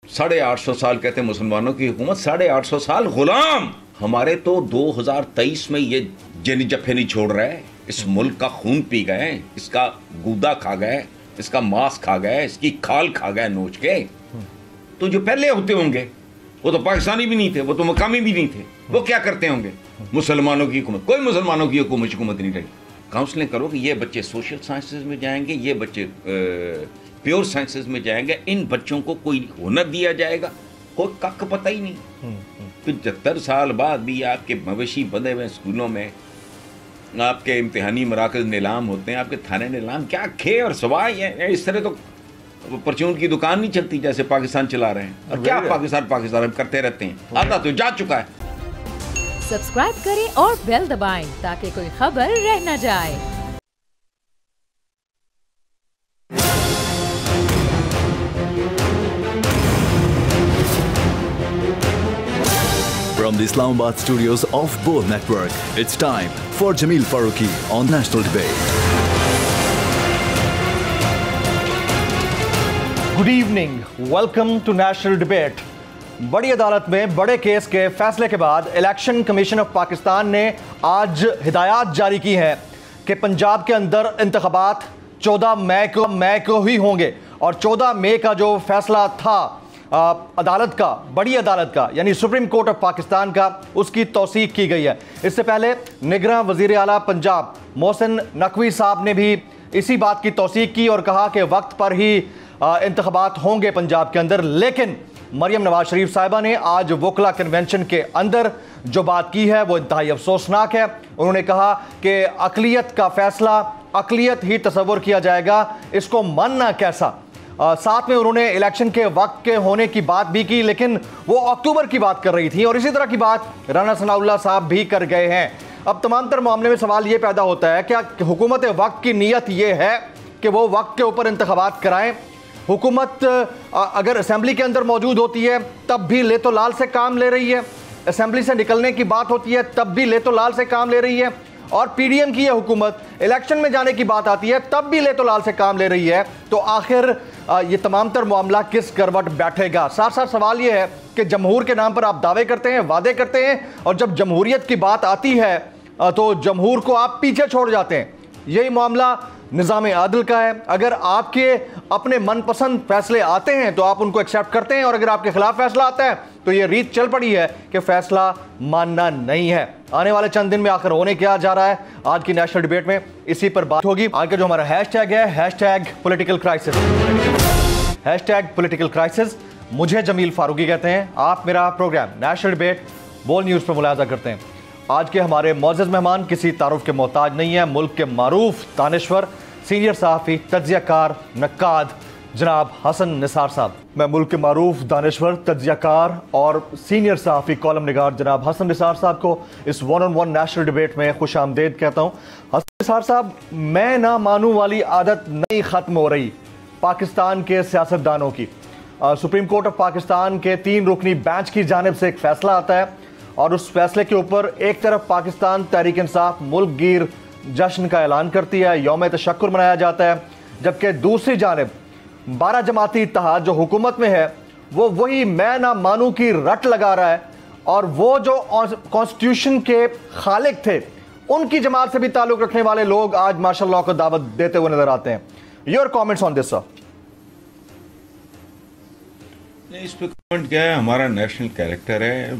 850 साल कहते हैं मुसलमानों की हुकूमत, 850 साल गुलाम। हमारे तो 2023 में ये जनी जफे नहीं छोड़ रहा है। इस मुल्क का खून पी गए, इसका गूदा खा गए, इसका मांस खा गए, इसकी खाल खा गए नोच के। तो जो पहले होते होंगे वो तो पाकिस्तानी भी नहीं थे, वो तो मकामी भी नहीं थे, वो क्या करते होंगे? मुसलमानों की हुकूमत, कोई मुसलमानों की हुकूमत नहीं रही। काउंसलिंग करो कि ये बच्चे सोशल साइंसेज में जाएंगे, ये बच्चे प्योर साइंसेज में जाएंगे, इन बच्चों को कोई हुनर दिया जाएगा, कोई कख पता ही नहीं। 75 साल बाद भी आपके मवेशी बंधे हुए स्कूलों में, आपके इम्तिहानी मराकज नीलाम होते हैं, आपके थाने नीलाम, क्या खे और सवाई है। इस तरह तो परचून की दुकान नहीं चलती जैसे पाकिस्तान चला रहे हैं। और क्या पाकिस्तान हम करते रहते हैं, आधा तो जा चुका है। सब्सक्राइब करें और बेल दबाएं ताकि कोई खबर रह न जाए। From the Islamabad studios of Bol Network, it's time for Jameel Farooqi on National Debate. Good evening, welcome to national debate. बड़ी अदालत में बड़े केस के फैसले के बाद इलेक्शन कमीशन ऑफ पाकिस्तान ने आज हिदायत जारी की हैं कि पंजाब के अंदर इंतखाबात 14 मई को ही होंगे। और 14 मई का जो फैसला था अदालत का, बड़ी अदालत का, यानी सुप्रीम कोर्ट ऑफ पाकिस्तान का, उसकी तौसीक की गई है। इससे पहले निगरान वजीर आला पंजाब मोहसिन नकवी साहब ने भी इसी बात की तौसीक की और कहा कि वक्त पर ही इंतखाबात होंगे पंजाब के अंदर। लेकिन मरियम नवाज शरीफ साहिबा ने आज वोकला कन्वेंशन के अंदर जो बात की है वो इंतहाई अफसोसनाक है। उन्होंने कहा कि अक़लियत का फैसला अक़लियत ही तस्वर किया जाएगा, इसको मानना कैसा। साथ में उन्होंने इलेक्शन के वक्त के होने की बात भी की, लेकिन वो अक्टूबर की बात कर रही थी और इसी तरह की बात राना सनाउल्लाह साहब भी कर गए हैं। अब तमाम तर मामले में सवाल ये पैदा होता है, क्या हुकूमत वक्त की नीयत ये है कि वो वक्त के ऊपर इंतखाबात कराएं? हुकूमत अगर असेंबली के अंदर मौजूद होती है तब भी ले तो लाल से काम ले रही है, असेंबली से निकलने की बात होती है तब भी ले तो लाल से काम ले रही है, और पीडीएम की यह हुकूमत इलेक्शन में जाने की बात आती है तब भी ले तो लाल से काम ले रही है। तो आखिर ये तमाम तर मामला किस करवट बैठेगा? साथ साथ सवाल ये है कि जमहूर के नाम पर आप दावे करते हैं, वादे करते हैं, और जब जमहूरियत की बात आती है तो जमहूर को आप पीछे छोड़ जाते हैं। यही मामला निज़ाम आदिल का है। अगर आपके अपने मनपसंद फैसले आते हैं तो आप उनको एक्सेप्ट करते हैं, और अगर आपके खिलाफ फैसला आता है तो ये रीत चल पड़ी है कि फैसला मानना नहीं है। आने वाले चंद दिन में आखिर होने क्या जा रहा है, आज की नेशनल डिबेट में इसी पर बात होगी। आज का जो हमारा हैशटैग है, hashtag political crisis, hashtag political crisis. मुझे जमील फारूकी कहते हैं। आप मेरा प्रोग्राम नेशनल डिबेट बोल न्यूज़ पर मुलाहिजा करते हैं। आज के हमारे मोअज़्ज़ज़ मेहमान किसी तारुफ के मोहताज नहीं है, मुल्क के मारूफ दानिश्वर, सीनियर सहाफ़ी, तज्ज़ियाकार, नक्काद जनाब हसन निसार साहब। मैं मुल्क के मारूफ दानिश्वर, तज्ज़ियाकार और सीनियर सहाफ़ी कॉलम निगार जनाब हसन निसार साहब को इस 1-on-1 नेशनल डिबेट में खुश आमदेद कहता हूँ। हसन निसार साहब, मैं ना मानूं वाली आदत नहीं ख़त्म हो रही पाकिस्तान के सियासतदानों की। सुप्रीम कोर्ट ऑफ पाकिस्तान के 3 रुकनी बेंच की जानिब से एक फ़ैसला आता है और उस फैसले के ऊपर एक तरफ पाकिस्तान तहरीक इंसाफ मुल्क गिर जश्न का ऐलान करती है, यौम तशक्कुर मनाया जाता है, जबकि दूसरी जानिब 12 जमाती इत्तेहाद जो हुकूमत में है वो वही मैं ना मानूं की रट लगा रहा है, और वो जो कॉन्स्टिट्यूशन के खालिक थे उनकी जमात से भी ताल्लुक़ रखने वाले लोग आज माशाअल्लाह को दावत देते हुए नजर आते हैं। Your comments on this sir? इस पे कमेंट क्या है, हमारा नेशनल कैरेक्टर है।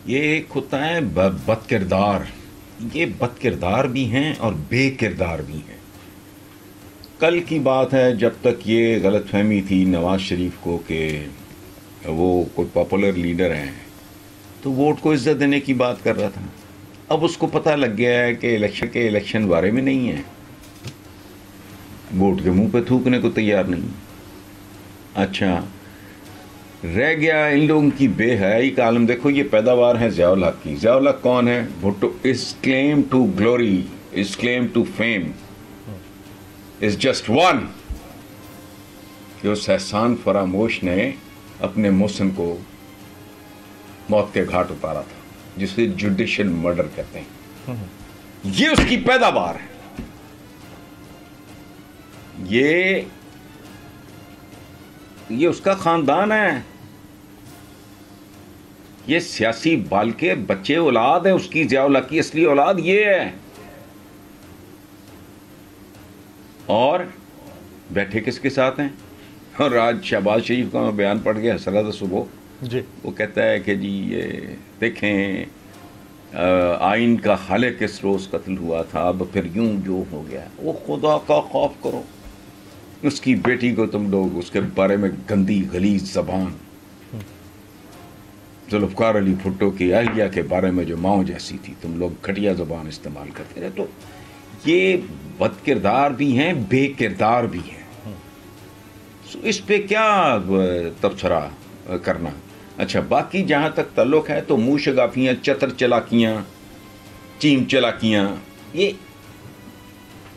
ये एक होता है बदकिरदार, ये बदकिरदार भी हैं और बेकिरदार भी हैं। कल की बात है, जब तक ये गलतफहमी थी नवाज शरीफ को कि वो कोई पॉपुलर लीडर हैं तो वोट को इज्जत देने की बात कर रहा था। अब उसको पता लग गया है कि इलेक्शन बारे में नहीं है, वोट के मुंह पे थूकने को तैयार नहीं। अच्छा, रह गया इन लोगों की बेहयाई का आलम। देखो, ये पैदावार है ज़ियाउल हक की। ज़ियाउल हक कौन है? Bhutto. Is claim to glory, is claim to fame is just one कि उस एहसान फरामोश ने अपने मोहसिन को मौत के घाट उतारा था, जिसे जुडिशियल मर्डर कहते हैं। ये उसकी पैदावार है। ये ये उसका खानदान है, ये सियासी बाल के बच्चे औलाद है उसकी, ज़िया-उल-हक की असली औलाद ये है। और बैठे किसके साथ हैं? और आज शहबाज शरीफ का मैं बयान पढ़ के हंस रहा था सुबह जी। वो कहता है कि जी ये देखें आइन का खालिक इस रोज़ कत्ल हुआ था, अब फिर यूं जो हो गया। वो खुदा का खौफ करो, उसकी बेटी को तुम लोग उसके बारे में गंदी गलीज जबान, जुल्फ़कार अली भुट्टो की अहलिया के बारे में जो माओ जैसी थी, तुम लोग घटिया ज़बान इस्तेमाल करते रहे। तो ये बदकिरदार भी हैं, बेकिरदार भी हैं। तो इस पे क्या तबसरा करना। अच्छा, बाकी जहाँ तक ताल्लुक़ है तो मुँह शगाफियाँ, चतर चलाकियाँ, चीम चलाकियाँ, ये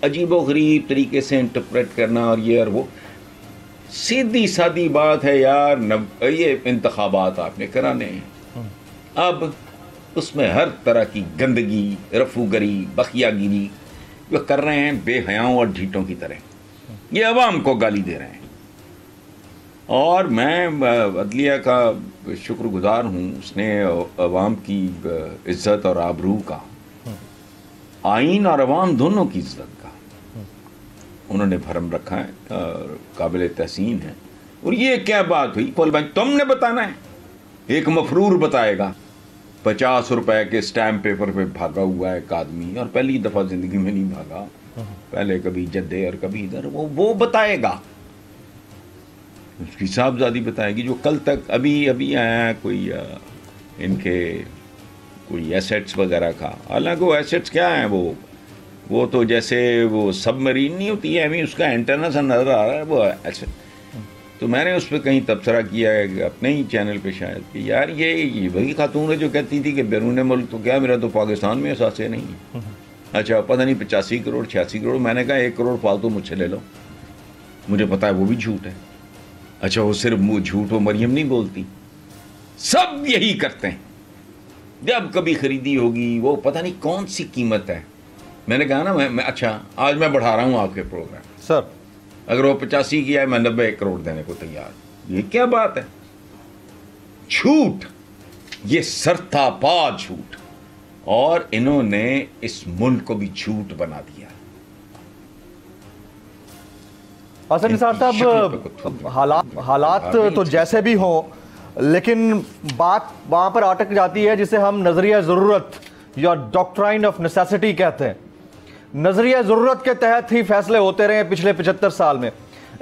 अजीब व गरीब तरीके से इंटरप्रेट करना और ये और वो, सीधी सादी बात है यार। ये इंतखाबात आपने कराने हैं, अब उसमें हर तरह की गंदगी, रफूगरी, बखियागिरी वो कर रहे हैं बेहयाओं और ढीठों की तरह। ये अवाम को गाली दे रहे हैं। और मैं अदलिया का शुक्रगुजार हूँ, उसने अवाम की इज़्ज़त और आबरू का, आइन और अवाम दोनों की इज़्ज़त का उन्होंने भरम रखा है और काबिल तहसीन है। और ये क्या बात हुई पॉल भाई, तुमने बताना है? एक मफरूर बताएगा 50 रुपए के स्टैम्प पेपर पे भागा हुआ है एक आदमी, और पहली दफ़ा ज़िंदगी में नहीं भागा, पहले कभी जद्दे और कभी इधर, वो बताएगा, उसकी साहबजादी बताएगी। जो कल तक अभी आया है कोई इनके कोई एसेट्स वगैरह का, हालांकि वो एसेट्स क्या हैं, वो तो जैसे वो सबमरीन नहीं होती है, अभी उसका एंटेना सा नज़र आ रहा है वो एसेट। तो मैंने उस पर कहीं तबसरा किया है अपने ही चैनल पे शायद कि यार ये वही खातून है जो कहती थी कि बैरून मुल्क तो क्या, मेरा तो पाकिस्तान में एहसास नहीं है। अच्छा, पता नहीं 85 करोड़ 86 करोड़, मैंने कहा 1 करोड़ फालतू मुझसे ले लो, मुझे पता है वो भी झूठ है। अच्छा, वो सिर्फ मुँह झूठ वो मरियम नहीं बोलती, सब यही करते हैं। जब कभी खरीदी होगी वो पता नहीं कौन सी कीमत है, मैंने कहा ना मैं अच्छा आज मैं बढ़ा रहा हूँ आपके प्रोग्राम सर, अगर वो 85 किया है मैं 90 करोड़ देने को तैयार। ये क्या बात है? झूठ, ये सरतापा झूठ, और इन्होंने इस मुल्क को भी झूठ बना दिया। हसन निसार साहब, हालात तो जैसे भी हों, लेकिन बात वहां पर अटक जाती है जिसे हम नजरिया ज़रूरत या डॉक्ट्राइन ऑफ नेसेसिटी कहते हैं। नजरिया ज़रूरत के तहत ही फैसले होते रहे पिछले 75 साल में।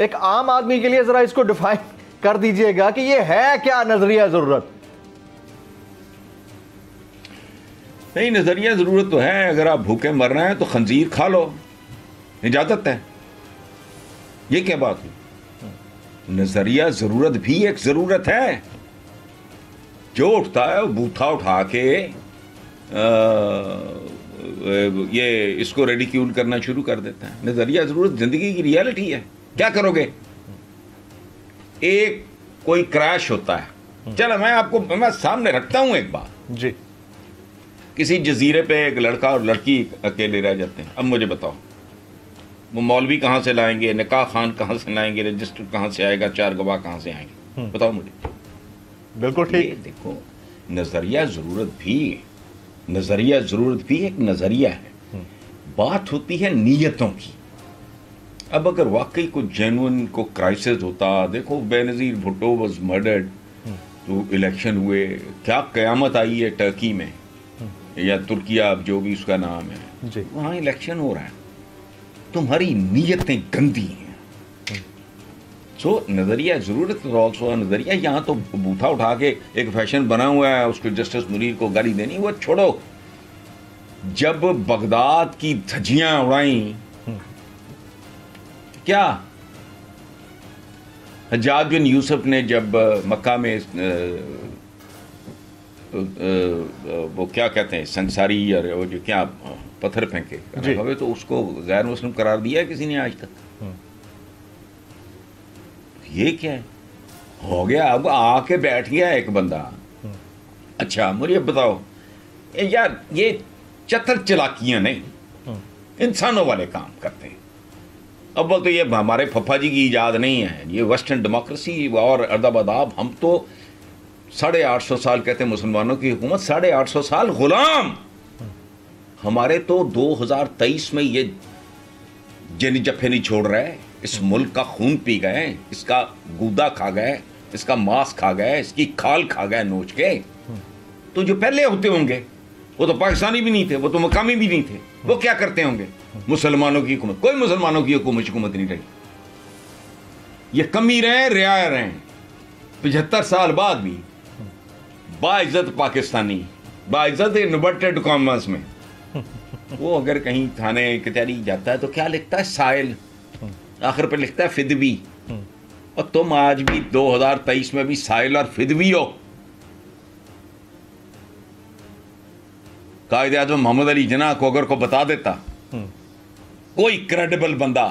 एक आम आदमी के लिए ज़रा इसको डिफाइन कर दीजिएगा कि ये है क्या नजरिया ज़रूरत? नहीं, नजरिया ज़रूरत तो है, अगर आप भूखे मर रहे हैं तो खंजीर खा लो, इजाज़त है। ये क्या बात हुई? नजरिया ज़रूरत भी एक ज़रूरत है। जो उठता है वो बूथा उठा के ये इसको रेडिक्यूल करना शुरू कर देता है। नजरिया ज़रूरत ज़िंदगी की रियलिटी है। क्या करोगे? एक कोई क्रैश होता है, चलो मैं सामने रखता हूं एक बात जी। किसी जजीरे पे एक लड़का और लड़की अकेले रह जाते हैं। अब मुझे बताओ, वो मौलवी कहाँ से लाएंगे, निकाह खान कहाँ से लाएंगे, रजिस्टर कहाँ से आएगा, 4 गवाह कहाँ से आएंगे? बताओ मुझे। बिल्कुल ठीक। देखो, नजरिया ज़रूरत भी एक नजरिया है। बात होती है नीयतों की। अब अगर वाकई कोई जेन्युइन को क्राइसिस होता, देखो बेनज़ीर भुट्टो वाज मर्डर्ड, तो इलेक्शन हुए, क्या क़यामत आई है टर्की में या तुर्किया, जो भी उसका नाम है जी, वहाँ इलेक्शन हो रहा है। तुम्हारी नीयतें गंदी हैं। सो नज़रिया ज़रूरत ऑल्सो नज़रिया। यहाँ तो बूथा उठा के एक फैशन बना हुआ है उसको जस्टिस मुनीर को गाली देनी, वो छोड़ो। जब बगदाद की धज्जियां उड़ाई, क्या हज्जाज बिन यूसुफ ने जब मक्का में वो क्या कहते हैं संसारी और वो जो क्या पत्थर फेंके हवे, तो उसको गैर मुस्लिम करार दिया है किसी ने आज तक? ये क्या है? हो गया, अब आके बैठ गया एक बंदा। अच्छा मुझे बताओ यार, ये चतर चलाकियां नहीं, इंसानों वाले काम करते हैं। अव्वल तो ये हमारे फप्पा जी की इजाद नहीं है, ये वेस्टर्न डेमोक्रेसी और अदब अदाब। हम तो 850 साल कहते हैं मुसलमानों की हुकूमत, 850 साल गुलाम। हमारे तो 2023 में ये जनी जफे नहीं छोड़ रहे, इस मुल्क का खून पी गए, इसका गूदा खा गए, इसका मांस खा गए, इसकी खाल खा गए नोच के। तो जो पहले होते होंगे वो तो पाकिस्तानी भी नहीं थे, वो तो मकामी भी नहीं थे, वो क्या करते होंगे? मुसलमानों की हुकूमत, कोई मुसलमानों की हुकूमत नहीं रही। ये कमी रहे, रियाया रहे, 75 साल बाद भी बाइज्जत पाकिस्तानी, बाइज्जत इन्वर्टेड कॉमर्स में। वो अगर कहीं थाने कचहरी जाता है तो क्या लिखता है? साइल, आखिर पे लिखता है फिदवी। और तुम आज भी 2023 में भी साइल और फिदवी हो। कायदे आज़म मोहम्मद अली जिन्ना को अगर को बता देता, कोई क्रेडिबल बंदा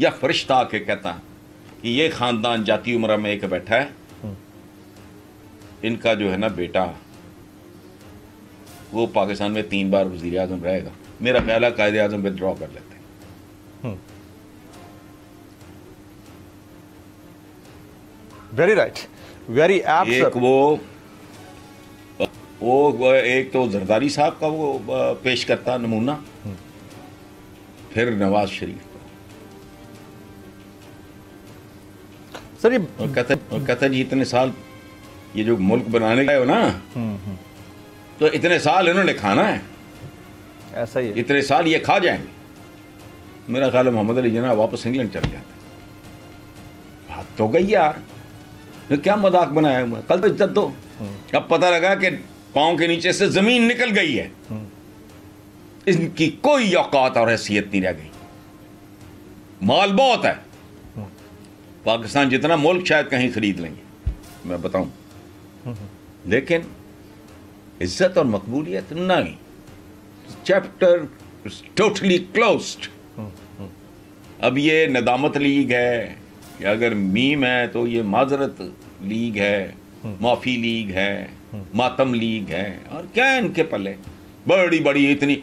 या फरिश्ता आके कहता कि ये खानदान जाती उम्र में एक बैठा है, इनका जो है ना बेटा वो पाकिस्तान में 3 बार वज़ीर आज़म रहेगा, मेरा ख्याल है कायदे आज़म विथड्रॉ कर लेते हैं। वेरी राइट, वेरी एक वो एक तो जरदारी साहब का वो पेश करता नमूना, फिर नवाज शरीफ का। सर ये कहता जी इतने साल ये जो मुल्क बनाने गए हो ना, तो इतने साल इन्होंने खाना है, ऐसा ही है, इतने साल ये खा जाएंगे। मेरा ख्याल है मोहम्मद अली जिन्ना वापस इंग्लैंड चले जाते। बात तो गई यार, तो क्या मजाक बनाया हुआ? कल तो इज्जत दो। अब पता लगा कि पाँव के नीचे से जमीन निकल गई है, इनकी कोई औकात और हैसियत नहीं रह गई। माल बहुत है, पाकिस्तान जितना मुल्क शायद कहीं खरीद लेंगे, मैं बताऊं, लेकिन इज्जत और मकबूलियत नहीं। Chapter totally closed. अब ये नदामत लीग है, या अगर मीम है तो ये माजरत लीग है, माफी लीग है, मातम लीग है, और क्या है इनके पल्ले? बड़ी बड़ी इतनी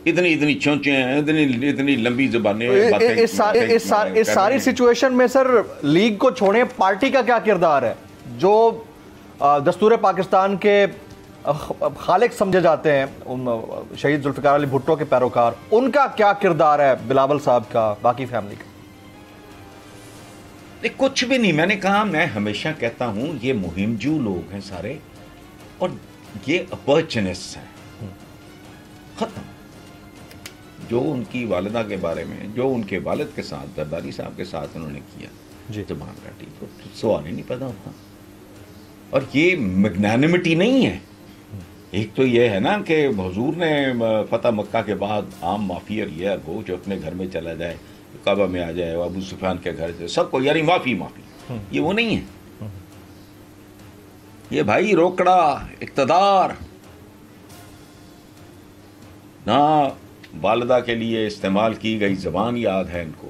इतनी इतनी चोंचे हैं, इतनी लंबी जुबानें। इस सारी सिचुएशन में सर लीग को छोड़े पार्टी का क्या किरदार है? जो दस्तूर पाकिस्तान के खालिक समझे जाते हैं, शहीद जुल्फ़िकार अली भुट्टो के पैरोकार, उनका क्या किरदार है? बिलावल साहब का, बाकी फैमिली का? कुछ भी नहीं। मैंने कहा, मैं हमेशा कहता हूं ये मुहिमजू लोग हैं सारे, और ये अपॉर्चुनिस्ट हैं, खत्म। जो उनकी वालिदा के बारे में, जो उनके वालिद के साथ, जरदारी साहब के साथ उन्होंने किया, जुबान काटी, तो सवाल ही नहीं पैदा होता। और ये मैग्नानिमिटी नहीं है। एक तो ये है ना कि हुजूर ने फतह मक्का के बाद आम माफी और ये वो जो अपने घर में चला जाए, काबा में आ जाए, अबू सुफियान के घर से सबको यानी माफी माफी, ये वो नहीं है। ये भाई रोकड़ा इक़्तिदार ना, वालिदा के लिए इस्तेमाल की गई ज़बान याद है इनको,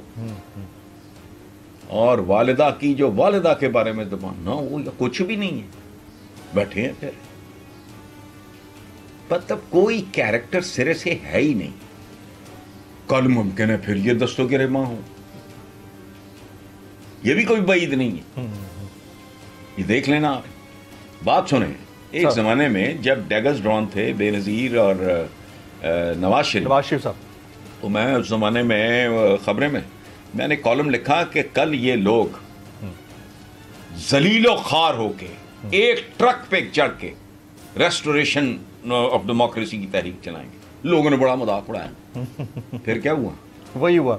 और वालिदा की जो वालिदा के बारे में ज़बान ना, वो या कुछ भी नहीं है। बैठे हैं फिर, मतलब कोई कैरेक्टर सिरे से है ही नहीं। कल मुमकिन है फिर ये दस्तों मां हो, ये भी कोई बाइद नहीं है। ये देख लेना आप। बात सुने, एक जमाने में जब डैगर्स ड्रॉन थे बेनजीर और नवाज शरीफ साहब, तो मैं उस जमाने में खबरें में मैंने कॉलम लिखा कि कल ये लोग जलीलो खार होके एक ट्रक पे चढ़ के रेस्टोरेशन ऑफ डेमोक्रेसी की तहरीक चलाएंगे। लोगों ने बड़ा मजाक उड़ाया। फिर क्या हुआ? वही हुआ,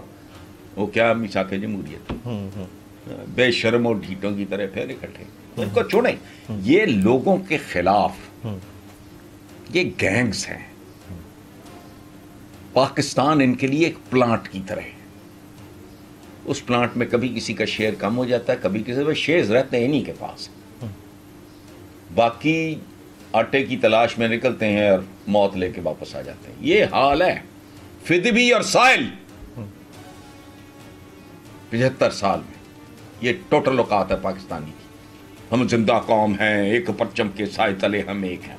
वो क्या मिसाके जमहूरियत, बेशर्म और ढीटों की तरह फिर इकट्ठे। इनको छोड़े, ये लोगों के खिलाफ ये गैंग्स हैं। पाकिस्तान इनके लिए एक प्लांट की तरह है। उस प्लांट में कभी किसी का शेयर कम हो जाता है, कभी किसी, शेयर्स रहते हैं इन्हीं के पास, बाकी आटे की तलाश में निकलते हैं और मौत लेके वापस आ जाते हैं। ये हाल है फिदवी और साइल 75 साल में। ये टोटल औकात है पाकिस्तानी की। हम जिंदा कौम हैं, एक परचम के साए तले हम एक हैं।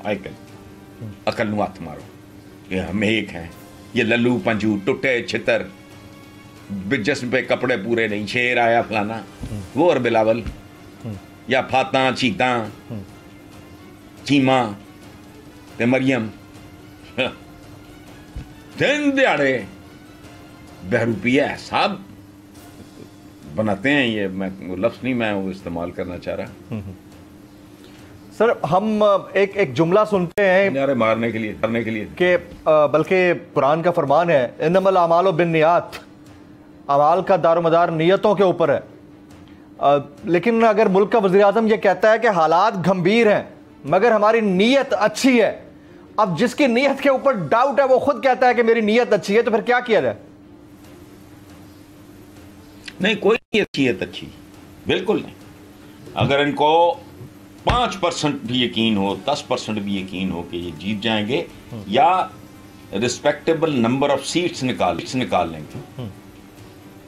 अकल नु हाथ मारो, ये हम एक हैं। ये लल्लू पंजू टुटे छितर जिसम पे कपड़े पूरे नहीं, शेर आया फलाना, वो और बिलावल या फाता चीता चीमा ते मरियम दिन दिहाड़े बहरूपिया साहब बनाते हैं। ये मैं लफ्ज़ नहीं मैं वो इस्तेमाल करना चाह रहा। सर हम एक जुमला सुनते हैं नारे मारने के लिए कि बल्कि कुरान का फरमान है इन्नमल अमालो बिन्नियात, अमाल का दारोमदार नियतों के ऊपर है। लेकिन अगर मुल्क का वज़ीर आज़म ये कहता है कि हालात गंभीर हैं मगर हमारी नीयत अच्छी है, अब जिसकी नीयत के ऊपर डाउट है वो खुद कहता है कि मेरी नीयत अच्छी है, तो फिर क्या किया जाए? नहीं, कोई नीयत अच्छी बिल्कुल नहीं। अगर इनको 5% भी यकीन हो, 10% भी यकीन हो कि ये जीत जाएंगे या रिस्पेक्टेबल नंबर ऑफ सीट्स निकाल लेंगे,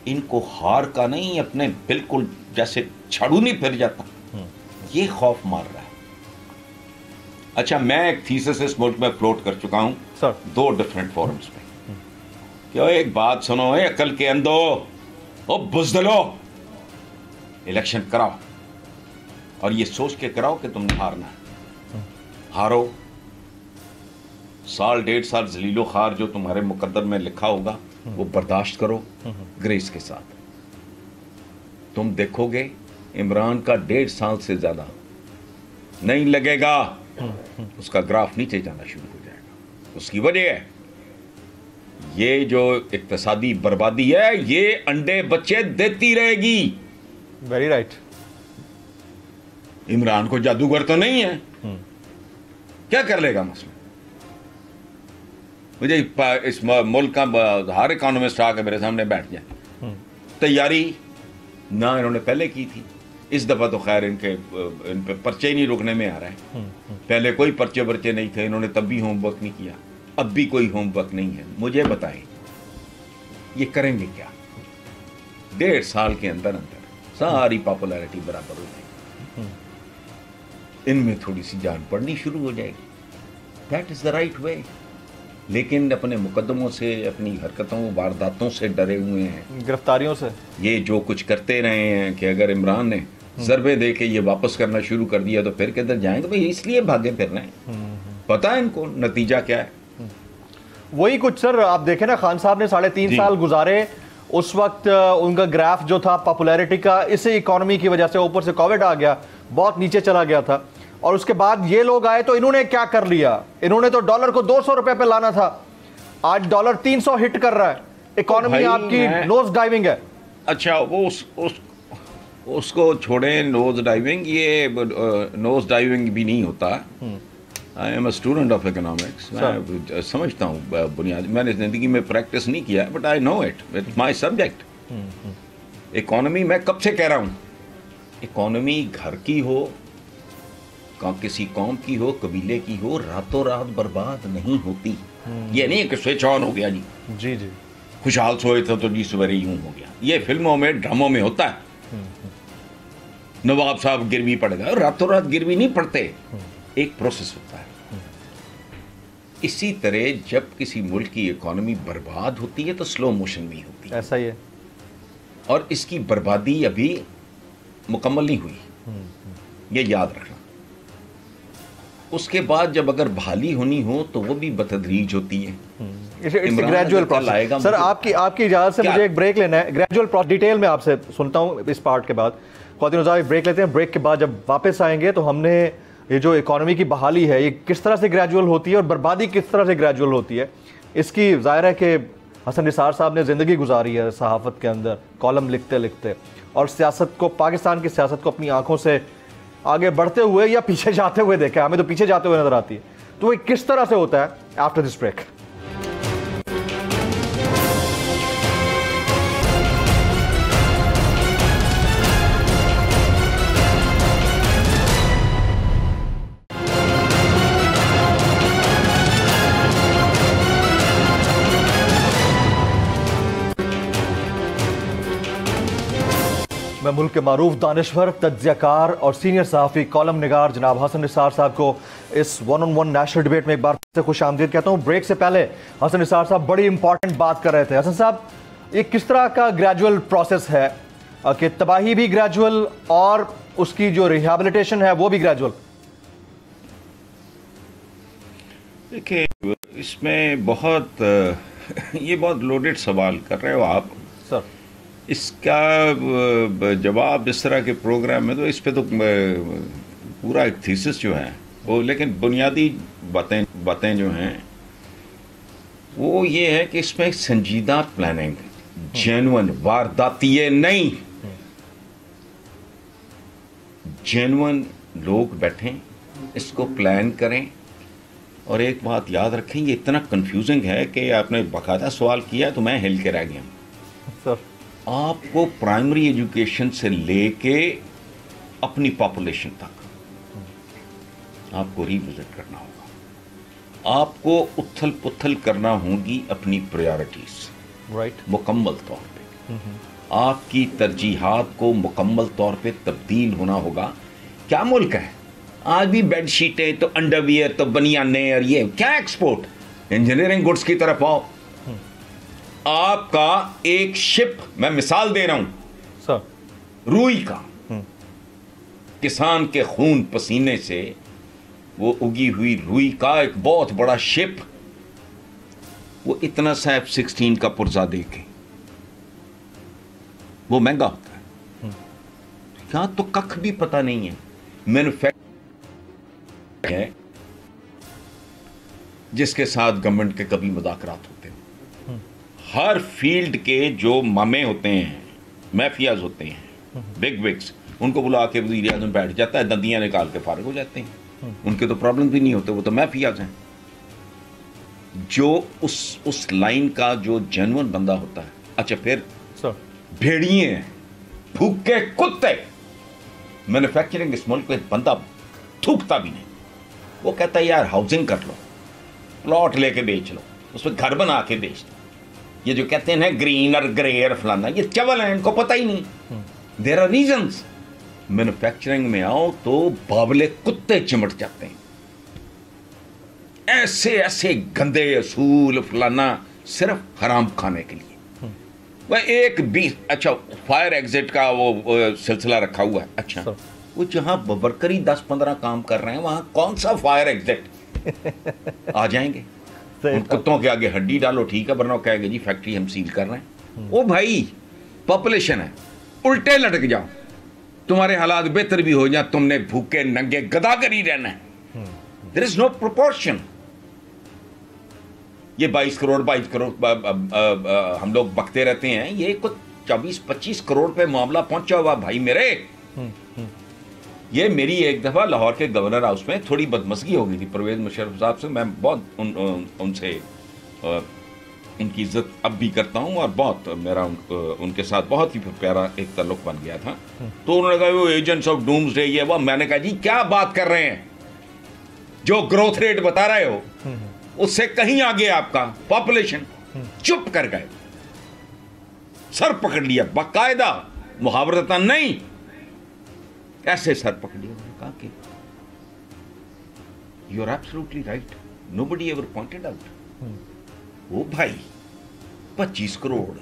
इनको हार का नहीं, अपने बिल्कुल जैसे छड़ू नहीं फिर जाता, ये खौफ मार रहा है। अच्छा, मैं एक थीसिस इस मुल्क में फ्लोट कर चुका हूं सर 2 डिफरेंट फोरम्स पे कि एक बात सुनो, अकल के अंधो, ओ बुज़दिलो, इलेक्शन कराओ और ये सोच के कराओ कि तुमने हारना है। हारो, साल 1.5 साल जलीलो खार जो तुम्हारे मुकद्दर में लिखा होगा वो बर्दाश्त करो ग्रेस के साथ। तुम देखोगे इमरान का 1.5 साल से ज्यादा नहीं लगेगा, उसका ग्राफ नीचे जाना शुरू हो जाएगा। उसकी वजह है ये जो इक्तिसादी बर्बादी है, ये अंडे बच्चे देती रहेगी। Very right. इमरान को जादूगर तो नहीं है, क्या कर लेगा मसला? मुझे इस मुल्क का हर इकोनॉमिस्ट आके मेरे सामने बैठ जाए, तैयारी ना इन्होंने पहले की थी, इस दफा तो खैर इन पे पर्चे ही नहीं रुकने में आ रहा है। पहले कोई पर्चे नहीं थे, इन्होंने तब भी होमवर्क नहीं किया, अब भी कोई होमवर्क नहीं है। मुझे बताएं ये करेंगे क्या? 1.5 साल के अंदर सारी पॉपुलैरिटी बराबर हो जाएगी, इनमें थोड़ी सी जान पड़नी शुरू हो जाएगी। That is the right way. लेकिन अपने मुकदमों से, अपनी हरकतों वारदातों से डरे हुए हैं, गिरफ्तारियों से। ये जो कुछ करते रहे हैं कि अगर इमरान ने ज़रबे दे के ये वापस करना शुरू कर दिया तो फिर किधर जाएंगे? भाई इसलिए भागे फिरना है, पता है इनको नतीजा क्या है। वही कुछ सर आप देखें ना, खान साहब ने 3.5 साल गुजारे, उस वक्त उनका ग्राफ जो था पॉपुलैरिटी का, इसी इकोनॉमी की वजह से, ऊपर से कोविड आ गया, बहुत नीचे चला गया था। और उसके बाद ये लोग आए तो इन्होंने क्या कर लिया? इन्होंने तो डॉलर को 200 रुपए पे लाना था, आज डॉलर 300 हिट कर रहा है, इकोनॉमी आपकी नोज डाइविंग है। अच्छा, वो उसको छोड़ें, नोज डाइविंग, ये नोज डाइविंग भी नहीं होता। I am a student of economics, मैं समझता हूँ बुनियाद, मैंने जिंदगी में प्रैक्टिस नहीं किया but I know it, it's my subject. Economy मैं कब से कह रहा हूँ, इकोनॉमी घर की हो, किसी कौम की हो, कबीले की हो, रातों रात बर्बाद नहीं होती। ये नहीं कि स्विच ऑन हो गया जी जी जी, खुशहाल सोए थे तो जी सवेरे यूं हो गया। ये फिल्मों में, ड्रामों में होता है, नवाब साहब गिरवी पड़ गए, रातों रात गिरवी नहीं पड़ते, एक प्रोसेस होता है। इसी तरह जब किसी मुल्क की इकोनॉमी बर्बाद होती है तो स्लो मोशन में होती है, ऐसा ही है। और इसकी बर्बादी अभी मुकम्मल नहीं हुई, ये याद रखना। उसके बाद जब अगर बहाली होनी हो तो वो भी बतदरीज होती है, ग्रेजुअल प्रोसेस। सर आपकी इजाजत से मुझे एक ब्रेक लेना है, ग्रेजुअल प्रोसेस डिटेल में आपसे सुनता हूँ इस पार्ट के बाद। ख्वातीन साहब ब्रेक लेते हैं, ब्रेक के बाद जब वापस आएंगे तो हमने ये जो इकोनॉमी की बहाली है ये किस तरह से ग्रेजुअल होती है और बर्बादी किस तरह से ग्रेजुअल होती है, इसकी ज़ाहिर है कि हसन निसार साहब ने ज़िंदगी गुजारी है सहाफ़त के अंदर, कॉलम लिखते लिखते, और सियासत को, पाकिस्तान की सियासत को अपनी आंखों से आगे बढ़ते हुए या पीछे जाते हुए देखा, हमें तो पीछे जाते हुए नजर आती है। तो वो किस तरह से होता है? After this break. मैं मुल्क के मारूफ दानिश्वर, तज्ज़ियाकार और सीनियर सहाफ़ी, कॉलम निगार जनाब हसन निसार साहब को इस 1-on-1 नेशनल डिबेट में एक बार से खुश आमदीद कहता हूँ। ब्रेक से पहले हसन निसार साहब बड़ी इंपॉर्टेंट बात कर रहे थे। हसन साहब, ये किस तरह का ग्रेजुअल प्रोसेस है कि तबाही भी ग्रेजुअल और उसकी जो रिहैबिलिटेशन है वो भी ग्रेजुअल? देखिए, इसमें बहुत ये बहुत लोडेड सवाल कर रहे हो आप सर। इसका जवाब इस तरह के प्रोग्राम में तो इस पे तो पूरा एक थीसिस जो है वो, लेकिन बुनियादी बातें जो हैं वो ये है कि इसमें एक संजीदा प्लानिंग, जेन्युइन, वारदातिये नहीं, जेन्युइन लोग बैठें, इसको प्लान करें। और एक बात याद रखें, ये इतना कंफ्यूजिंग है कि आपने बाकायदा सवाल किया तो मैं हिल के रह गया सर। आपको प्राइमरी एजुकेशन से लेके अपनी पॉपुलेशन तक आपको रिविजिट करना होगा, आपको उथल पुथल करना होगी अपनी प्रायोरिटीज राइट, मुकम्मल तौर पे। आपकी तरजीहात को मुकम्मल तौर पे तब्दील होना होगा। क्या मुल्क है आज भी, बेडशीटें तो अंडरवियर तो बनियाने और ये क्या एक्सपोर्ट, इंजीनियरिंग गुड्स की तरफ आओ। आपका एक शिप, मैं मिसाल दे रहा हूं सर, रुई का, किसान के खून पसीने से वो उगी हुई रुई का एक बहुत बड़ा शिप, वो इतना सा F-16 का पुर्जा देके वो महंगा होता है। यहां तो कख भी पता नहीं है, मैन्युफैक्चर है जिसके साथ गवर्नमेंट के कभी मुज़ाकरात होते हैं। हर फील्ड के जो मामे होते हैं, माफियाज होते हैं, बिग विग्स, उनको बुला के वज़ीर आज़म बैठ जाता है, दंदियां निकाल के फारिग हो जाते हैं। उनके तो प्रॉब्लम भी नहीं होते, वो तो माफियाज हैं। जो उस लाइन का जो जेन्युइन बंदा होता है, अच्छा फिर सर, भेड़िए हैं, भूखे कुत्ते, मैन्युफैक्चरिंग इस मुल्क में बंदा थूकता भी नहीं। वो कहता है यार हाउसिंग कर लो, प्लॉट लेके बेच लो, उसमें घर बना के बेच लो। ये जो कहते हैं ना ग्रीन और ग्रे और फलाना, ये चवल है, इनको पता ही नहीं। There are reasons. मैन्युफैक्चरिंग में आओ तो बावले कुत्ते चिमट जाते हैं, ऐसे ऐसे गंदे असूल फलाना, सिर्फ हराम खाने के लिए। वह एक भी, अच्छा फायर एग्जिट का वो सिलसिला रखा हुआ है, अच्छा वो जहां वर्करी 10-15 काम कर रहे हैं वहां कौन सा फायर एग्जिट आ जाएंगे। उन कुत्तों के आगे हड्डी डालो, ठीक है, वरना कहेंगे जी फैक्ट्री हम सील कर रहे हैं। ओ भाई, पॉपुलेशन है, उल्टे लटक जाओ, तुम्हारे हालात बेहतर भी हो जाए, तुमने भूखे नंगे गदागर ही रहना है। There is no proportion. ये 22 करोड़ हम लोग बकते रहते हैं, ये कुछ 24-25 करोड़ पे मामला पहुंचा हुआ भाई मेरे। ये मेरी एक दफा लाहौर के गवर्नर हाउस में थोड़ी बदमज़गी हो गई थी परवेज मुशर्रफ साहब से। मैं बहुत उनसे उनकी इज्जत अब भी करता हूँ और बहुत मेरा उनके साथ बहुत ही प्यारा एक ताल्लुक बन गया था। तो उन्होंने कहा वो एजेंट्स ऑफ डूम्सडे ये वो। मैंने कहा जी क्या बात कर रहे हैं, जो ग्रोथ रेट बता रहे हो उससे कहीं आगे आपका पॉपुलेशन। चुप कर गए, सर पकड़ लिया बाकायदा, मुहावरता नहीं, ऐसे सर पकड़ लिया। उन्होंने कहा कि you are absolutely right, nobody ever pointed out. ओ भाई 25 करोड़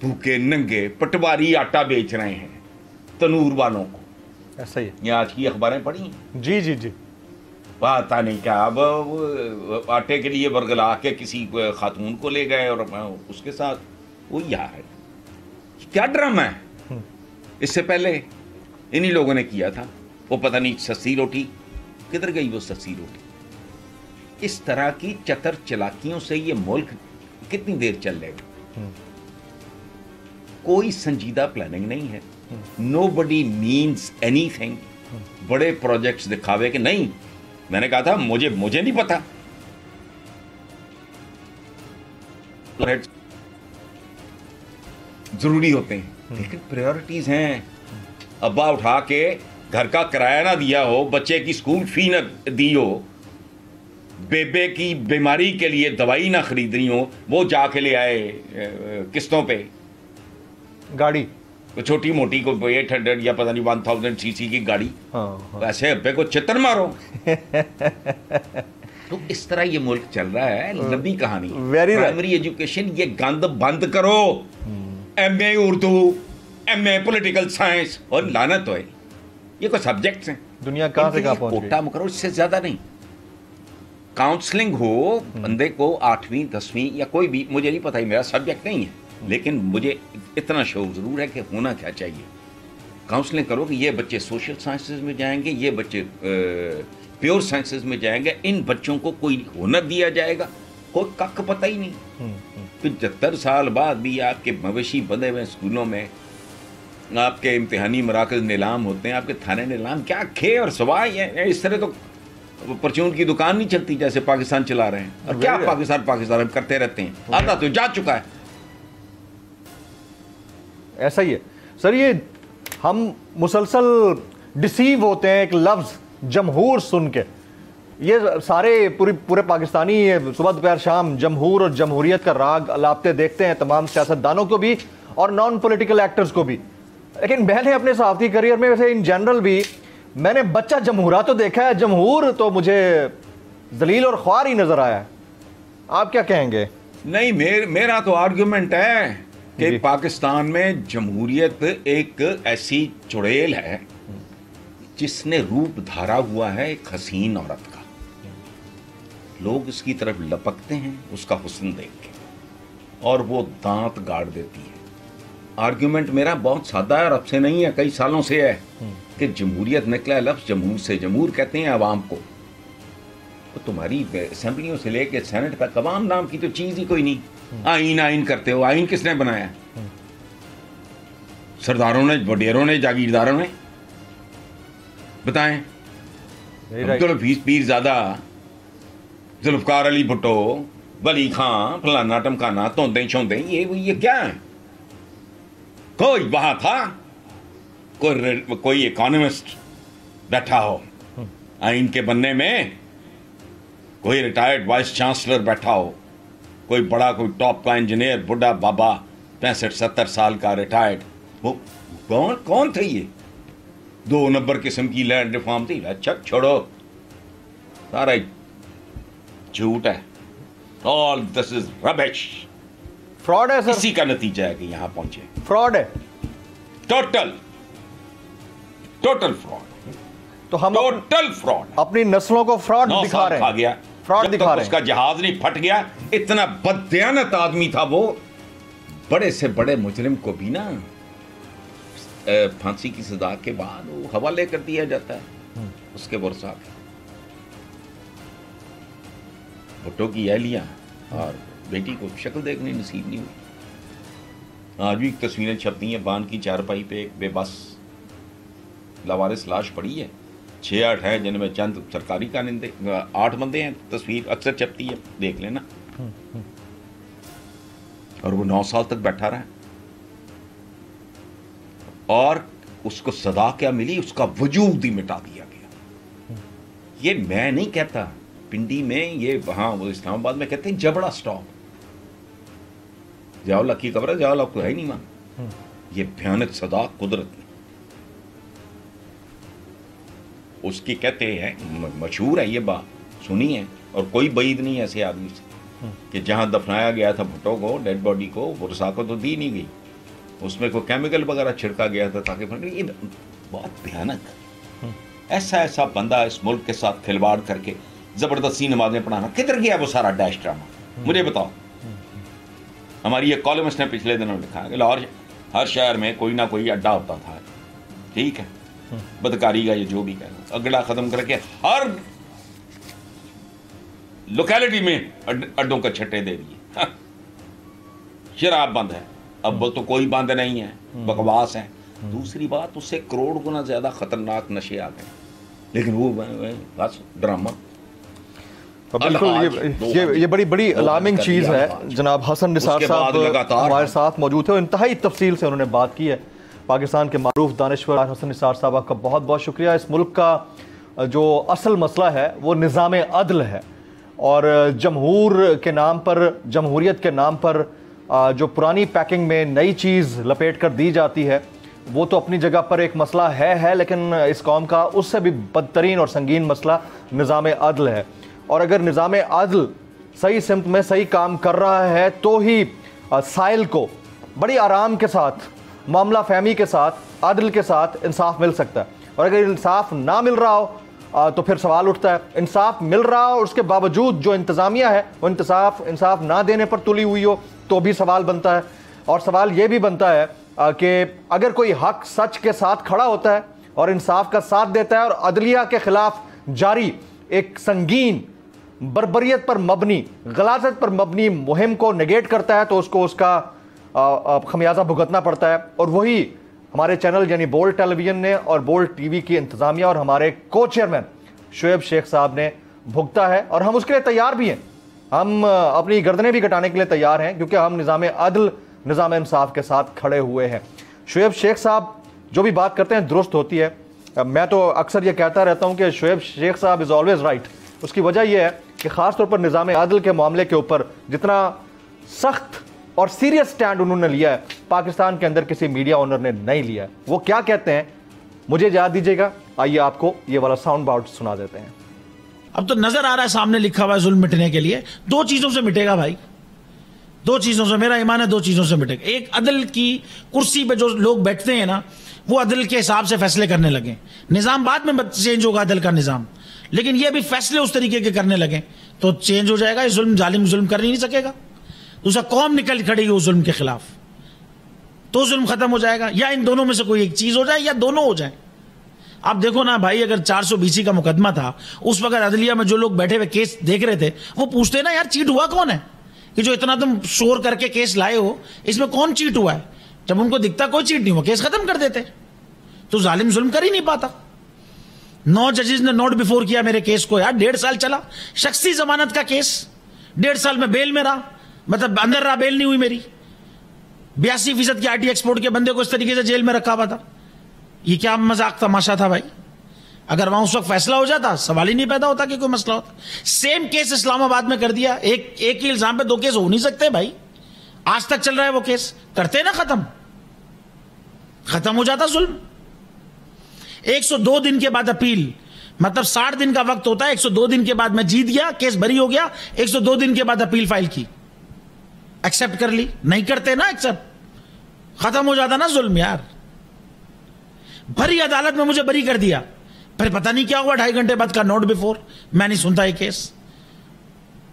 भूखे नंगे पटवारी आटा बेच रहे हैं तनूर वालों को, ऐसा ही। ये आज की अखबारें पढ़ी? जी जी जी। पता नहीं क्या, अब आटे के लिए बरगला के किसी खातून को ले गए और उसके साथ वो यार क्या ड्रामा है। इससे पहले इन्हीं लोगों ने किया था, वो पता नहीं सस्ती रोटी किधर गई, वो सस्ती रोटी। इस तरह की चतर चलाकियों से ये मुल्क कितनी देर चल लेगा? कोई संजीदा प्लानिंग नहीं है। Nobody means anything. बड़े प्रोजेक्ट्स दिखावे कि नहीं, मैंने कहा था मुझे नहीं पता। जरूरी होते हैं लेकिन प्रायोरिटीज हैं। अब्बा उठा के घर का किराया ना दिया हो, बच्चे की स्कूल फी ना दी हो, बेबे की बीमारी के लिए दवाई ना खरीदनी हो, वो जाके ले आए किस्तों पे गाड़ी, छोटी मोटी को 800 या पता नहीं 1000 सीसी की गाड़ी। वैसे अब्बे को चित्तर मारो। तो इस तरह ये मुल्क चल रहा है। लंबी कहानी। प्राइमरी एजुकेशन, ये गंद बंद करो। MA Urdu, MA political science, और लानत तो है, ये कोई सब्जेक्ट्स हैं। दुनिया कहाँ से कहाँ पहुंच गई। कोटा करो, इससे ज्यादा नहीं। काउंसलिंग हो बंदे को 8वीं 10वीं या कोई भी, मुझे नहीं पता, ही मेरा सब्जेक्ट नहीं है, लेकिन मुझे इतना शौक जरूर है कि होना क्या चाहिए। काउंसलिंग करो कि ये बच्चे सोशल साइंसेज में जाएंगे, ये बच्चे प्योर साइंसेज में जाएंगे, इन बच्चों को कोई हुनर दिया जाएगा, कोई कक पता ही नहीं। 75 साल बाद भी आपके मवेशी बंधे हुए स्कूलों में, आपके इम्तिहानी मराकज नीलाम होते हैं, आपके थाने नीलाम, क्या खे और सवाई है। इस तरह तो परचून की दुकान नहीं चलती जैसे पाकिस्तान चला रहे हैं। और क्या पाकिस्तान पाकिस्तान हम करते रहते हैं, आधा तो जा चुका है। ऐसा ही है सर, ये हम मुसलसल डिसीव होते हैं एक लफ्ज़ जमहूर सुन के। ये सारे पूरे पाकिस्तानी सुबह दोपहर शाम जमहूर और जमहूरियत का राग अलापते देखते हैं, तमाम सियासतदानों को भी और नॉन पॉलिटिकल एक्टर्स को भी। लेकिन मैंने अपने सहाफ़ती करियर में वैसे इन जनरल भी मैंने बच्चा जमहूरा तो देखा है, जमहूर तो मुझे जलील और ख्वार ही नजर आया है। आप क्या कहेंगे? नहीं, मेरा तो आर्गुमेंट है कि पाकिस्तान में जमहूरियत एक ऐसी चुड़ैल है जिसने रूप धारा हुआ है एक हसीन औरत का। लोग इसकी तरफ लपकते हैं उसका हुस्न देख के, और वो दांत गाड़ देती है। आर्ग्यूमेंट मेरा बहुत सादा है और अब से नहीं है, कई सालों से है कि जमहूरियत निकला लफ्ज़ जमहूर से। जमहूर कहते हैं अवाम को। तो तुम्हारी असेंबलियों से लेके सेनेट तक अवाम नाम की तो चीज़ ही कोई नहीं। आइन आइन करते हो, आइन किसने बनाया? सरदारों ने, वडेरों ने, जागीरदारों ने? बताएं। अब्दुल हफीज पीरज़ादा, जुल्फ़कार अली भुट्टो, वली खां, फलाना टमकाना, तोंदे शोंदे, ये क्या है? कोई वहां था, कोई इकोनॉमिस्ट बैठा हो आइन के बनने में, कोई रिटायर्ड वाइस चांसलर बैठा हो, कोई बड़ा, कोई टॉप का इंजीनियर, बुढ़ा बाबा 65-70 साल का रिटायर्ड, वो कौन थे? ये 2 नंबर किस्म की लैंड रिफॉर्म थी। अच्छा छोड़ो, सारा झूठ है। All this is rubbish, fraud है सर। इसी का नतीजा है कि यहां पहुंचे। फ्रॉड है, टोटल फ्रॉड। तो हम टोटल फ्रॉड, अपनी नस्लों को फ्रॉड दिखा रहे हैं। गया फ्रॉड दिखा रहे हैं। उसका जहाज नहीं फट गया, इतना बददियानत आदमी था वो। बड़े से बड़े मुजरिम को भी ना फांसी की सजा के बाद वो हवाले कर दिया जाता है उसके वर्षा के। भुट्टो की अहलिया और बेटी को शक्ल देखने नसीब नहीं हुई। आज भी तस्वीरें छपती हैं, बांध की चारपाई पे एक बेबस लावारिस लाश पड़ी है। 6-8 हैं जिनमें चंद सरकारी कानिंदे, 8 बंदे हैं। तस्वीर अक्सर छपती है, देख लेना। और वो 9 साल तक बैठा रहा, और उसको सजा क्या मिली? उसका वजूद ही मिटा दिया गया। ये मैं नहीं कहता, पिंडी में ये, वहां वो इस्लामाबाद में कहते हैं जबड़ा स्टॉप। जयाउल्लाह की कब्र है, जयाउल्लाह को है ही नहीं वहां। ये भयानक सजा कुदरत ने उसकी, कहते हैं, मशहूर है ये बात, सुनी है, और कोई बईद नहीं है ऐसे आदमी से कि जहां दफनाया गया था भुट्टो को, डेड बॉडी को, वर्षा को तो दी नहीं गई, उसमें कोई केमिकल वगैरह छिड़का गया था ताकि ये बहुत भयानक। ऐसा बंदा इस मुल्क के साथ खिलवाड़ करके जबरदस्ती नमाजें पढ़ाना, किधर गया वो सारा डैश ड्रामा? मुझे बताओ। हमारी एक कॉलमिस्ट ने पिछले दिनों लिखा है कि लाहौर हर शहर में कोई ना कोई अड्डा होता था, ठीक है, बदकारी का, ये जो भी कहना, अगड़ा खत्म करके हर लोकेलिटी में अड्डों का छट्टे दे दिए। शराब बंद है, अब वो तो कोई बंद नहीं है, बकवास है। दूसरी बात, उससे करोड़ गुना ज्यादा खतरनाक नशे आ गए, लेकिन वो बस ड्रामा। बिल्कुल, ये बड़ी अलार्मिंग चीज़ है। जनाब हसन निसार साहब हमारे साथ मौजूद है, इंतहाई तफसील से उन्होंने बात की है। पाकिस्तान के मारूफ दानिश्वर हसन निसार साहब, आपका बहुत बहुत शुक्रिया। इस मुल्क का जो असल मसला है वो निज़ाम अदल है, और जमहूर के नाम पर, जमहूरियत के नाम पर जो पुरानी पैकिंग में नई चीज़ लपेट कर दी जाती है, वो तो अपनी जगह पर एक मसला है, लेकिन इस कौम का उससे भी बदतरीन और संगीन मसला निज़ाम अदल है। और अगर निज़ाम आदल सही सिमत में सही काम कर रहा है तो ही साइल को बड़ी आराम के साथ, मामला फहमी के साथ, आदल के साथ इंसाफ मिल सकता है। और अगर इंसाफ ना मिल रहा हो तो फिर सवाल उठता है, इंसाफ मिल रहा हो और उसके बावजूद जो इंतज़ामिया है वो इंसाफ ना देने पर तुली हुई हो तो भी सवाल बनता है। और सवाल ये भी बनता है कि अगर कोई हक सच के साथ खड़ा होता है और इंसाफ का साथ देता है और अदलिया के खिलाफ जारी एक संगीन बर्बरियत पर मबनी, गलाजत पर मबनी मुहिम को नेगेट करता है तो उसको उसका खमियाजा भुगतना पड़ता है। और वही हमारे चैनल यानी बोल्ड टेलीविजन ने और बोल्ड टीवी की इंतज़ामिया और हमारे को चेयरमैन शुएब शेख साहब ने भुगता है। और हम उसके लिए तैयार भी हैं, हम अपनी गर्दनें भी कटाने के लिए तैयार हैं क्योंकि हम निज़ाम अदल, निज़ाम इंसाफ के साथ खड़े हुए हैं। शुएब शेख साहब जो भी बात करते हैं दुरुस्त होती है। मैं तो अक्सर ये कहता रहता हूँ कि शुएब शेख साहब इज़ ऑलवेज राइट। उसकी वजह यह है कि ख़ास तौर पर निज़ाम आदल के मामले के ऊपर जितना सख्त और सीरियस स्टैंड उन्होंने लिया है, पाकिस्तान के अंदर किसी मीडिया ओनर ने नहीं लिया है। वो क्या कहते हैं मुझे याद दीजिएगा, आइए आपको ये वाला साउंड बाउट सुना देते हैं। अब तो नजर आ रहा है सामने लिखा हुआ है जुल्म मिटने के लिए, दो चीजों से मिटेगा भाई, दो चीजों से, मेरा ईमान है दो चीजों से मिटेगा। एक, अदल की कुर्सी पे जो लोग बैठते हैं ना वो अदल के हिसाब से फैसले करने लगे। निजाम बाद में चेंज होगा अदल का निजाम, लेकिन ये भी फैसले उस तरीके के करने लगे तो चेंज हो जाएगा। ये जुल्म जालिम जुल्म कर ही नहीं सकेगा। दूसरा, कौम निकल खड़ेगी उस जुल्म के खिलाफ तो जुल्म खत्म हो जाएगा। या इन दोनों में से कोई एक चीज हो जाए या दोनों हो जाए। आप देखो ना भाई, अगर 420 का मुकदमा था उस वक्त अदलिया में जो लोग बैठे हुए केस देख रहे थे वो पूछते ना यार चीट हुआ कौन है, कि जो इतना तुम शोर करके केस लाए हो इसमें कौन चीट हुआ है। जब उनको दिखता कोई चीट नहीं हुआ केस खत्म कर देते। तो जालिम जुल्म कर ही नहीं पाता। 9 जजेस ने नोट बिफोर किया मेरे केस को यार, 1.5 साल चला। शख्सी जमानत का केस, 1.5 साल में बेल में रहा, मतलब अंदर रहा, बेल नहीं हुई मेरी। 82% की आईटी एक्सपोर्ट के बंदे को इस तरीके से जेल में रखा हुआ था। ये क्या मजाक तमाशा था भाई। अगर वहां उस वक्त फैसला हो जाता सवाल ही नहीं पैदा होता कि कोई मसला होता। सेम केस इस्लामाबाद में कर दिया। एक ही इल्जाम पे 2 केस हो नहीं सकते भाई। आज तक चल रहा है वो केस, करते ना खत्म हो जाता जुल्म। 102 दिन के बाद अपील, मतलब 60 दिन का वक्त होता है। 102 दिन के बाद मैं जीत गया, केस बरी हो गया, 102 दिन के बाद अपील फाइल की, एक्सेप्ट कर ली। नहीं करते ना एक्सेप्ट, खत्म हो जाता ना जुल्म यार। भरी अदालत में मुझे बरी कर दिया, फिर पता नहीं क्या हुआ 2.5 घंटे बाद का नोट बिफोर, मैं नहीं सुनता ये केस।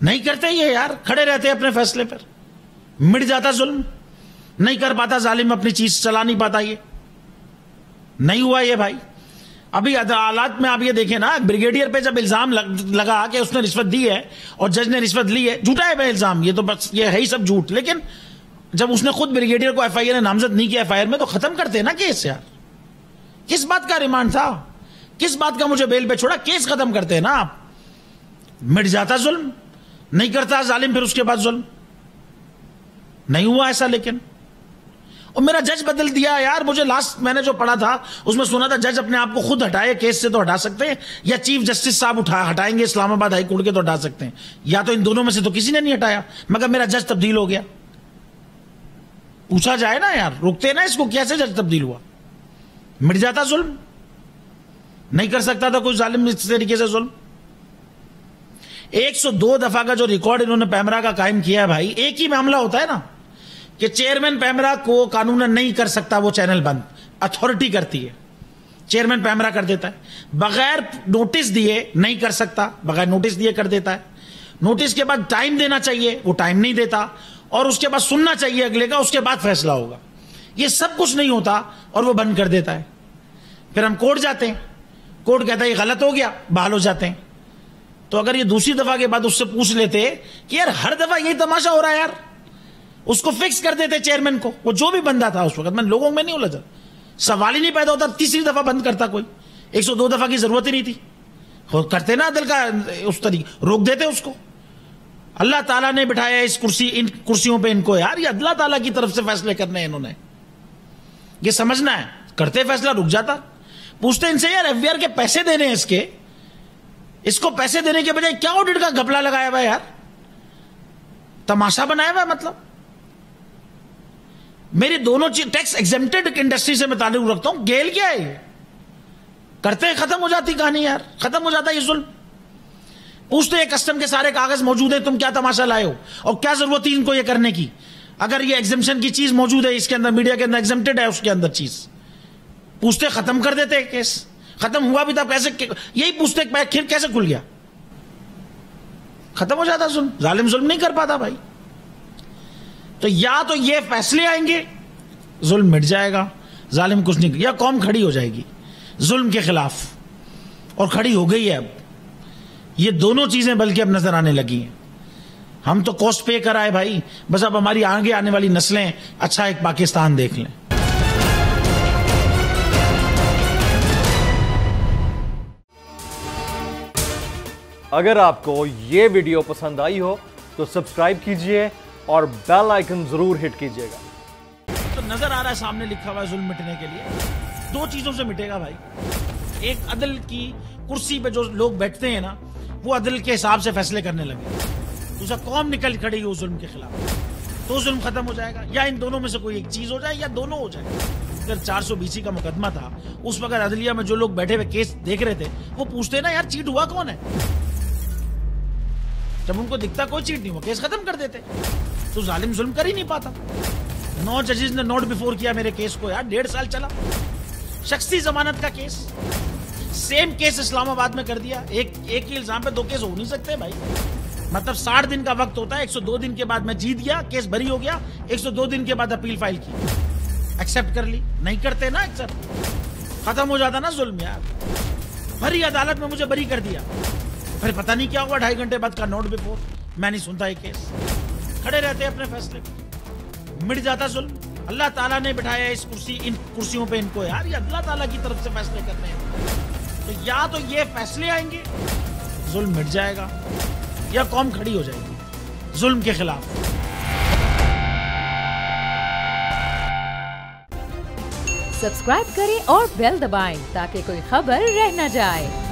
नहीं करते ये यार, खड़े रहते अपने फैसले पर, मिट जाता जुल्म। नहीं कर पाता जालिम, अपनी चीज चला नहीं पाता। ये नहीं हुआ ये भाई। अभी अदालत में आप ये देखें ना, ब्रिगेडियर पे जब इल्जाम लगा कि उसने रिश्वत दी है और जज ने रिश्वत ली है, झूठा है इल्जाम, ये तो बस ये है ही सब झूठ। लेकिन जब उसने खुद ब्रिगेडियर को एफआईआर ने नामजद नहीं किया एफआईआर में, तो खत्म करते ना केस यार। किस बात का रिमांड था, किस बात का मुझे बेल पे छोड़ा, केस खत्म करते हैं ना आप। मिट जाता जुल्म। नहीं करता जालिम फिर उसके बाद जुल्म। नहीं हुआ ऐसा। लेकिन और मेरा जज बदल दिया यार। मुझे लास्ट मैंने जो पढ़ा था उसमें सुना था जज अपने आप को खुद हटाए केस से तो हटा सकते हैं, या चीफ जस्टिस साहब हटाएंगे इस्लामाबाद हाई कोर्ट के तो हटा सकते हैं, या तो इन दोनों में से तो किसी ने नहीं हटाया। मगर मेरा जज तब्दील हो गया। पूछा जाए ना यार, रुकते ना इसको, कैसे जज तब्दील हुआ। मिट जाता जुल्म। नहीं कर सकता था कोई जालिम इस तरीके से जुल्म। 102 दफा का जो रिकॉर्ड इन्होंने पैमरा का कायम किया है भाई, एक ही मामला होता है ना कि चेयरमैन पैमरा को कानूनन नहीं कर सकता, वो चैनल बंद, अथॉरिटी करती है, चेयरमैन पैमरा कर देता है। बगैर नोटिस दिए नहीं कर सकता, बगैर नोटिस दिए कर देता है। नोटिस के बाद टाइम देना चाहिए, वो टाइम नहीं देता, और उसके बाद सुनना चाहिए अगले का, उसके बाद फैसला होगा। ये सब कुछ नहीं होता और वो बंद कर देता है। फिर हम कोर्ट जाते हैं, कोर्ट कहता है ये गलत हो गया, बहाल हो जाते हैं। तो अगर ये दूसरी दफा के बाद उससे पूछ लेते कि यार हर दफा यही तमाशा हो रहा है यार, उसको फिक्स कर देते चेयरमैन को, वो जो भी बंदा था उस वक्त, मैं लोगों में नहीं उलझा, सवाल ही नहीं पैदा होता। तीसरी दफा बंद करता कोई, 102 दफा की जरूरत ही नहीं थी। करते ना दिल का उस तरीके, रोक देते उसको। अल्लाह ताला ने बिठाया इस कुर्सी, इन कुर्सियों पे इनको यार, ये अल्लाह ताला की तरफ से फैसले करने हैं इन्होंने, ये समझना है। करते फैसला, रुक जाता। पूछते इनसे यार एफबीआर के पैसे देने हैं इसको पैसे देने के बजाय क्या ऑडिट का घपला लगाया हुआ है यार, तमाशा बनाया हुआ है। मतलब मेरी दोनों चीज टैक्स एग्जेम्प्टेड इंडस्ट्री से मैं ताल्लुक रखता हूं। गेल क्या है, करते खत्म हो जाती कहानी यार, खत्म हो जाता ये जुल्म। पूछते हैं कस्टम के सारे कागज मौजूद हैं, तुम क्या तमाशा लाए हो और क्या जरूरत थी इनको ये करने की? अगर ये एग्जामिशन की चीज मौजूद है इसके अंदर, मीडिया के अंदर एग्जाम्प्टेड है उसके अंदर चीज, पूछते खत्म कर देते केस। खत्म हुआ भी था कैसे, यही पूछते फिर कैसे खुल गया? खत्म हो जाता जुल्म। जालिम जुल्म नहीं कर पाता भाई। तो या तो ये फैसले आएंगे, जुल्म मिट जाएगा, जालिम कुछ नहीं, या कौम खड़ी हो जाएगी जुल्म के खिलाफ, और खड़ी हो गई है अब। ये दोनों चीजें बल्कि अब नजर आने लगी हैं। हम तो कॉस्ट पे कराए भाई, बस अब हमारी आगे आने वाली नस्लें अच्छा एक पाकिस्तान देख लें। अगर आपको ये वीडियो पसंद आई हो तो सब्सक्राइब कीजिए और बेल आइकन जरूर हिट कीजिएगा। तो नजर आ रहा है सामने लिखा हुआ है जुल्म मिटने के लिए दो चीजों से मिटेगा भाई। एक, अदल की कुर्सी पे जो लोग बैठते हैं ना, वो अदल के हिसाब से फैसले करने लगे। दूसरा, कौम निकल खड़ी हो जुल्म के खिलाफ, तो जुल्म खत्म हो जाएगा। या इन दोनों में से कोई एक चीज हो जाए या दोनों हो जाए। अगर 420 का मुकदमा था, उस वक्त अदलिया में जो लोग बैठे हुए केस देख रहे थे, वो पूछते ना यार चीट हुआ कौन है? जब उनको दिखता कोई चीट नहीं हुआ, केस खत्म कर देते। तो जालिम जुल्म कर ही नहीं पाता। 9 जजेस ने नोट बिफोर किया मेरे केस को यार, 1.5 साल चला। शख्सी जमानत का केस, सेम केस इस्लामाबाद में कर दिया। एक ही इल्जाम पे 2 केस हो नहीं सकते भाई। मतलब 60 दिन का वक्त होता है, 102 दिन के बाद मैं जीत गया, केस बरी हो गया, 102 दिन के बाद अपील फाइल की, एक्सेप्ट कर ली। नहीं करते ना एक्सेप्ट, खत्म हो जाता ना जुल्म यार। भरी अदालत में मुझे बरी कर दिया, फिर पता नहीं क्या हुआ, 2.5 घंटे बाद का नोट बिफोर, मैं नहीं सुनता ये केस। खड़े रहते अपने फैसले पे, मिट जाता जुल्म। अल्लाह ताला ने बिठाया इस इन कुर्सियों पे इनको यार, ये अल्लाह ताला की तरफ से फैसले करने हैं। तो या तो ये फैसले आएंगे, जुल्म मिट जाएगा, या कौम खड़ी हो जाएगी जुल्म के खिलाफ। सब्सक्राइब करें और बेल दबाएं ताकि कोई खबर रह न जाए।